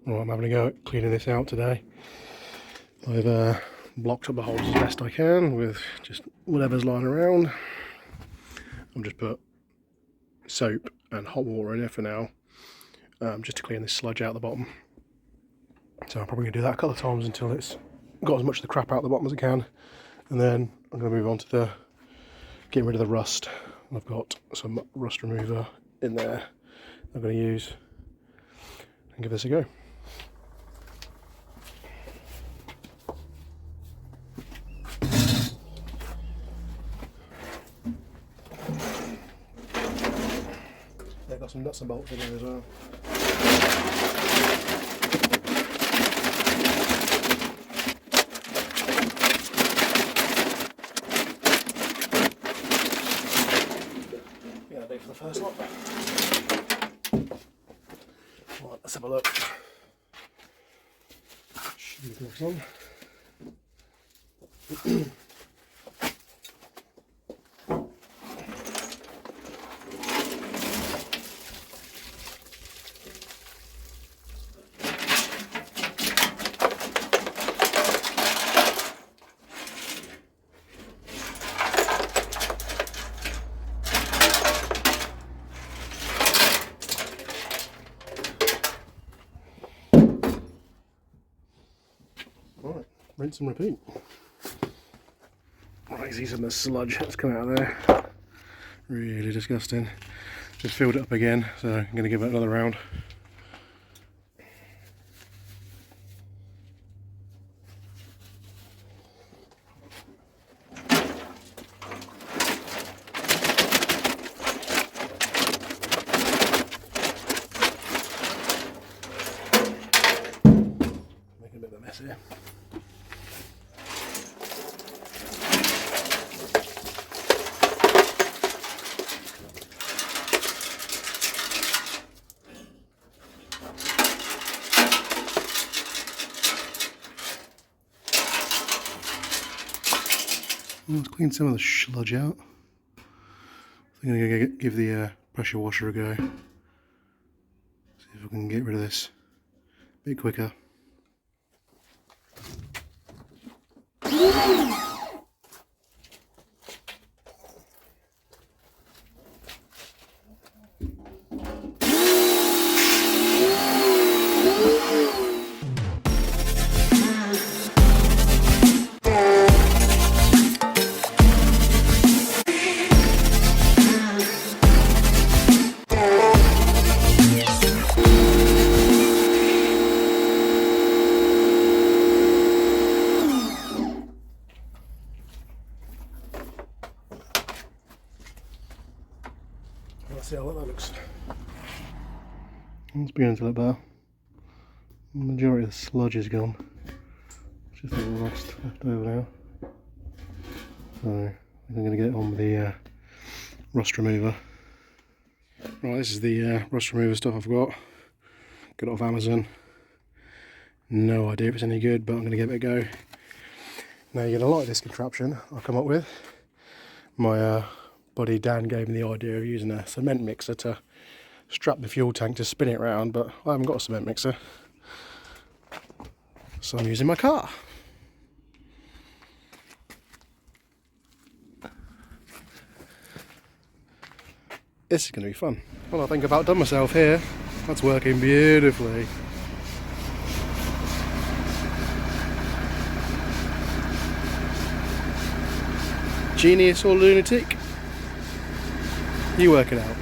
Right, I'm having a go at cleaning this out today. I've blocked up the holes as best I can with just whatever's lying around. I've just put soap and hot water in it for now, just to clean this sludge out the bottom. So I'm probably going to do that a couple of times until it's got as much of the crap out the bottom as I can, and then I'm going to move on to the getting rid of the rust. I've got some rust remover in there I'm going to use and give this a go. Yeah, got some nuts and bolts in there as well. Yeah, that'll do for the first lot. Right, let's have a look. Shoe gloves on. Right, rinse and repeat. Right, see some of the sludge that's come out of there. Really disgusting. Just filled it up again, so I'm going to give it another round. Making a bit of a mess here. Let's clean some of the sludge out. I think I'm going to give the pressure washer a go. See if I can get rid of this a bit quicker. Let's see how that looks. It's beginning to look better. The majority of the sludge is gone. Just a little rust left over now. So I'm going to get on with the rust remover. Right, this is the rust remover stuff I've got. Got it off Amazon. No idea if it's any good, but I'm going to give it a go. Now you're going to like this contraption I've come up with. My buddy Dan gave me the idea of using a cement mixer to strap the fuel tank to spin it round, but I haven't got a cement mixer, so I'm using my car. This is going to be fun. Well, I think I've outdone myself here. That's working beautifully. Genius or lunatic? You work it out.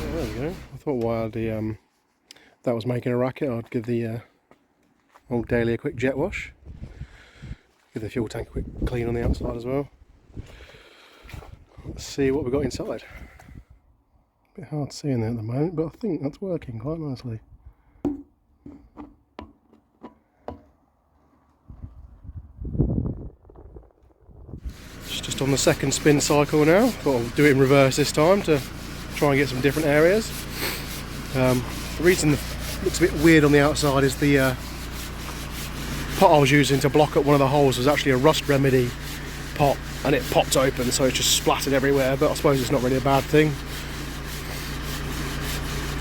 Oh, there we go. I thought while that was making a racket, I'd give the old daily a quick jet wash. Give the fuel tank a quick clean on the outside as well. Let's see what we've got inside. A bit hard to see in there at the moment, but I think that's working quite nicely. Just on the second spin cycle now. Thought I'll do it in reverse this time to try and get some different areas. The reason it looks a bit weird on the outside is the pot I was using to block up one of the holes was actually a rust remedy pot, and it popped open, so it's just splattered everywhere, but I suppose it's not really a bad thing.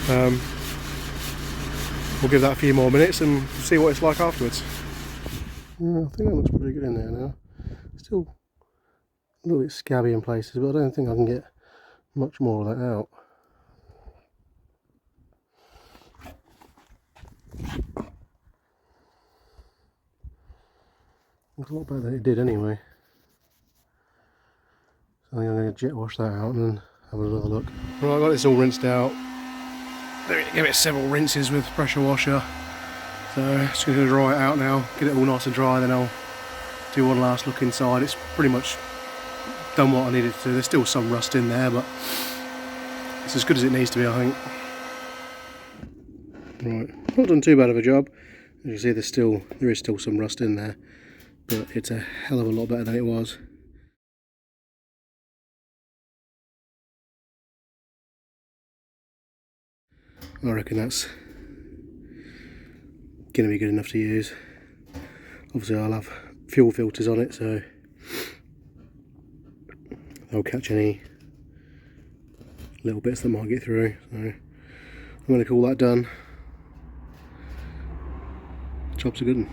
We'll give that a few more minutes and see what it's like afterwards. Yeah, I think that looks pretty good in there now. Still a little bit scabby in places, but I don't think I can get much more of that out. Looks a lot better than it did anyway. So I think I'm going to jet wash that out and then have another look. Right, I got this all rinsed out. Give it several rinses with pressure washer. So just going to dry it out now, get it all nice and dry, then I'll do one last look inside. It's pretty much done what I needed to do. There's still some rust in there, but it's as good as it needs to be, I think. Right, not done too bad of a job. As you see, there is still some rust in there, but it's a hell of a lot better than it was. I reckon that's going to be good enough to use. Obviously I'll have fuel filters on it, so they'll catch any little bits that might get through. So I'm going to call that done. Job's a good one.